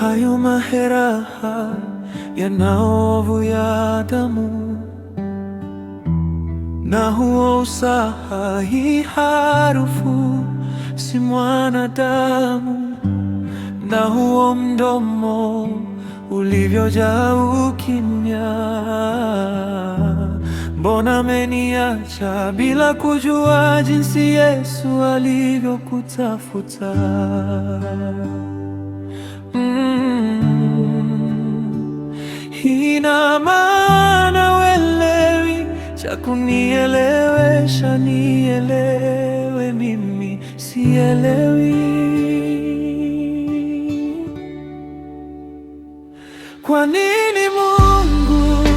hayo majeraha yana ovu ya damu, na huo usaha, hii harufu si mwanadamu, na huo mdomo ulivyojaa ukimya. Mbona ameniacha bila kujua jinsi Yesu alivyokutafuta? Ina maana uelewi cha kunielewesha, nielewe mimi sielewi. Kwa nini Mungu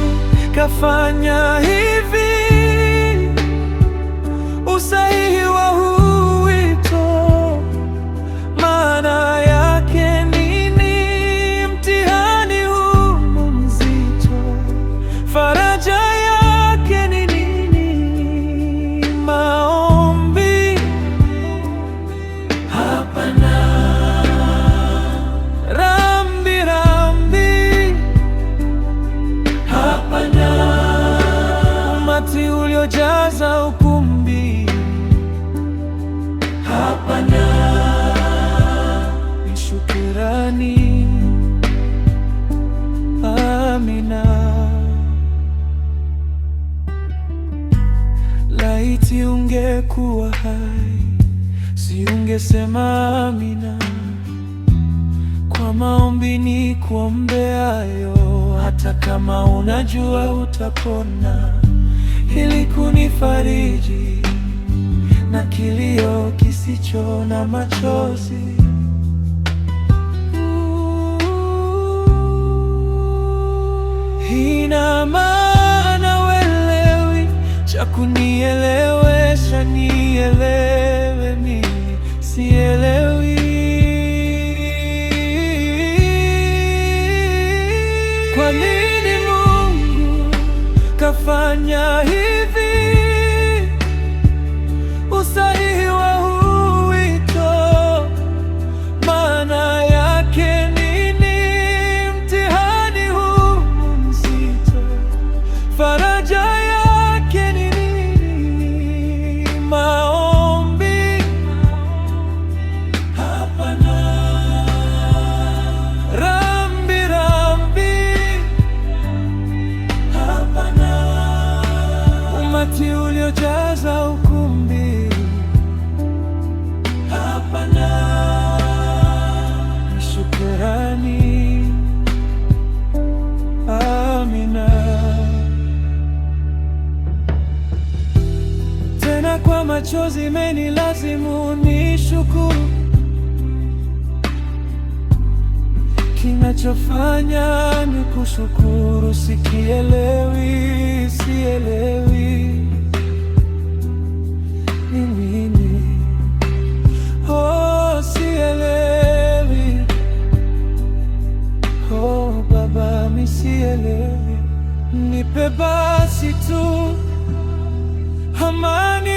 kafanya hivi? Usahihi wa huu wito, maana yake nini? Mtihani huu mzito, faraja yake ni nini? Maombi hapana, rambi rambi hapana, umati uliojaza ukumbi hapana, ni shukrani. Amina. Laiti ungekuwa hai, si ungesema amina kwa maombi ni kuombeayo, hata kama unajua utapona, ili kunifariji na kilio kisicho na machozi. Ina maana uelewi cha kunielewesha, nielewe mimi sielewi. Kwa nini Mungu kafanya hivi? Usahihi wa huu wito, maana yake nini? Mtihani huu mzito, faraja yake ni nini? Maombi hapana, rambi rambi hapana, umati uliojaza ukumbi hapana, shukrani. Amina. Tena kwa machozi imenilazimu nishukuru, kinachofanya ni kushukuru. Sikielewi, sielewi ni nini. Oh, sielewi. Oh Baba, mi sielewi. Nipe basi tu amani